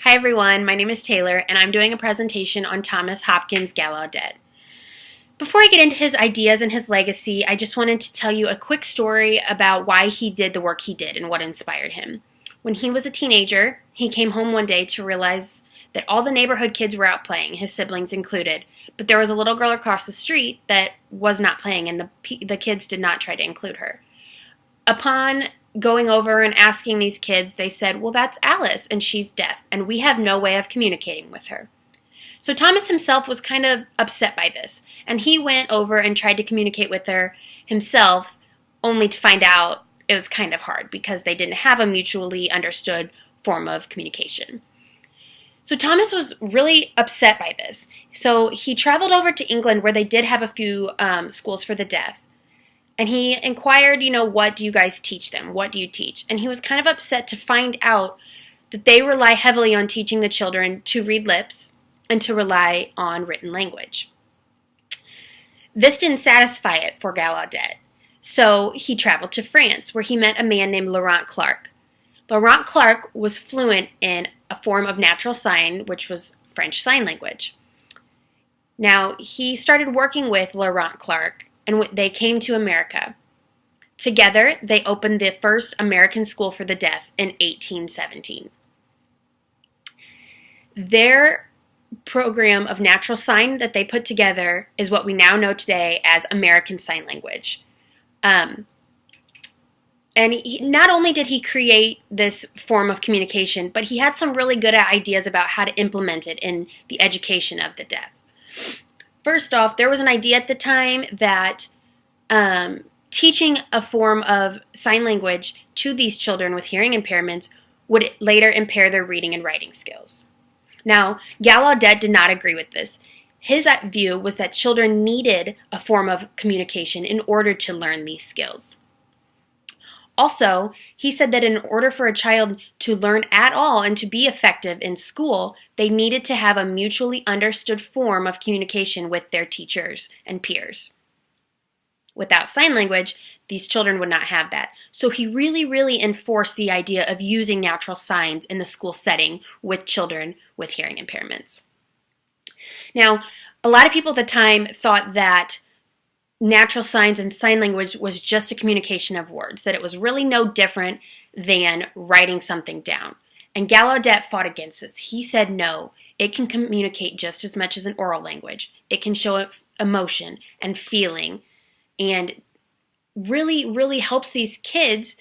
Hi everyone, my name is Taylor and I'm doing a presentation on Thomas Hopkins Gallaudet. Before I get into his ideas and his legacy, I just wanted to tell you a quick story about why he did the work he did and what inspired him. When he was a teenager, he came home one day to realize that all the neighborhood kids were out playing, his siblings included, but there was a little girl across the street that was not playing and the kids did not try to include her. Upon going over and asking these kids, they said, well, that's Alice, and she's deaf, and we have no way of communicating with her. So Thomas himself was kind of upset by this, and he went over and tried to communicate with her himself, only to find out it was kind of hard because they didn't have a mutually understood form of communication. So Thomas was really upset by this. So he traveled over to England where they did have a few schools for the deaf. And he inquired, what do you guys teach them? What do you teach? And he was kind of upset to find out that they rely heavily on teaching the children to read lips and to rely on written language. This didn't satisfy it for Gallaudet. So he traveled to France where he met a man named Laurent Clark. Laurent Clark was fluent in a form of natural sign, which was French Sign Language. Now, he started working with Laurent Clark and they came to America. Together, they opened the first American school for the deaf in 1817. Their program of natural sign that they put together is what we now know today as American Sign Language. And not only did he create this form of communication, but he had some really good ideas about how to implement it in the education of the deaf. First off, there was an idea at the time that teaching a form of sign language to these children with hearing impairments would later impair their reading and writing skills. Now, Gallaudet did not agree with this. His view was that children needed a form of communication in order to learn these skills. Also, he said that in order for a child to learn at all and to be effective in school, they needed to have a mutually understood form of communication with their teachers and peers. Without sign language, these children would not have that. So he really enforced the idea of using natural signs in the school setting with children with hearing impairments. Now, a lot of people at the time thought that natural signs and sign language was just a communication of words, that it was really no different than writing something down. And Gallaudet fought against this. He said no, it can communicate just as much as an oral language. It can show emotion and feeling and really helps these kids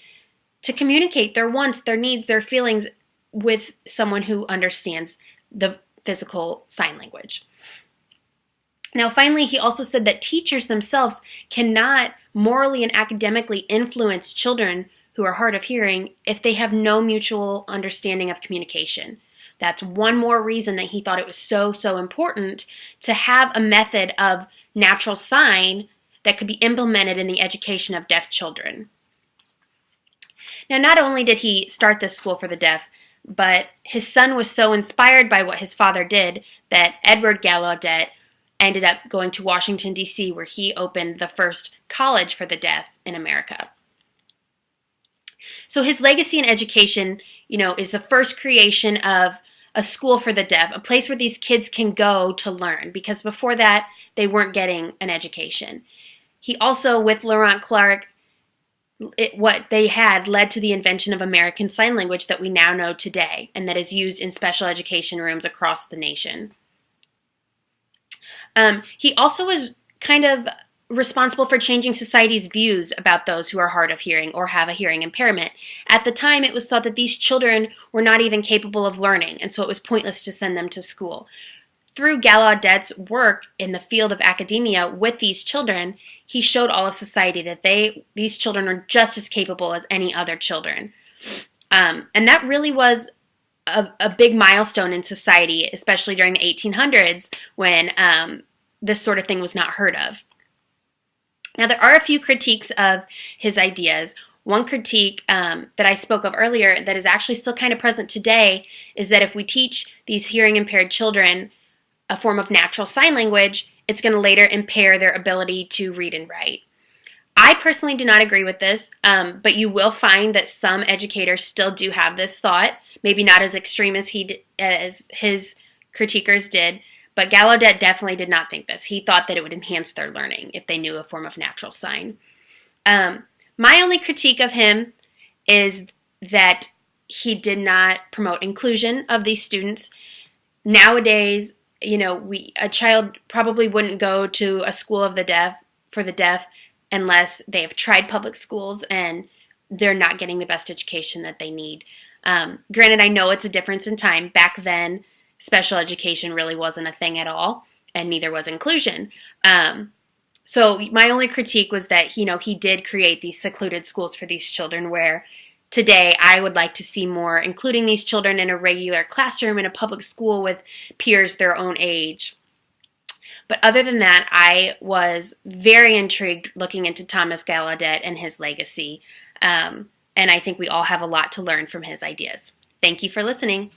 to communicate their wants, their needs, their feelings with someone who understands the physical sign language. Now, finally, he also said that teachers themselves cannot morally and academically influence children who are hard of hearing if they have no mutual understanding of communication. That's one more reason that he thought it was so important to have a method of natural sign that could be implemented in the education of deaf children. Now, not only did he start this school for the deaf, but his son was so inspired by what his father did that Edward Gallaudet ended up going to Washington, D.C., where he opened the first college for the deaf in America. So his legacy in education, is the first creation of a school for the deaf, a place where these kids can go to learn, because before that, they weren't getting an education. He also, with Laurent Clark, what they had led to the invention of American Sign Language that we now know today, and that is used in special education rooms across the nation. He also was kind of responsible for changing society's views about those who are hard of hearing or have a hearing impairment. At the time, it was thought that these children were not even capable of learning, and so it was pointless to send them to school. Through Gallaudet's work in the field of academia with these children, he showed all of society that these children are just as capable as any other children. And that really was a big milestone in society, especially during the 1800s when this sort of thing was not heard of. Now, there are a few critiques of his ideas. One critique that I spoke of earlier that is actually still kind of present today is that if we teach these hearing impaired children a form of natural sign language, it's going to later impair their ability to read and write. I personally do not agree with this, but you will find that some educators still do have this thought, maybe not as extreme as his critiquers did, but Gallaudet definitely did not think this. He thought that it would enhance their learning if they knew a form of natural sign. My only critique of him is that he did not promote inclusion of these students. Nowadays, a child probably wouldn't go to a school of the deaf for the deaf unless they have tried public schools and they're not getting the best education that they need. Granted, I know it's a difference in time. Back then, special education really wasn't a thing at all, and neither was inclusion. So my only critique was that, he did create these secluded schools for these children where today I would like to see more including these children in a regular classroom in a public school with peers their own age. But other than that, I was very intrigued looking into Thomas Gallaudet and his legacy. And I think we all have a lot to learn from his ideas. Thank you for listening.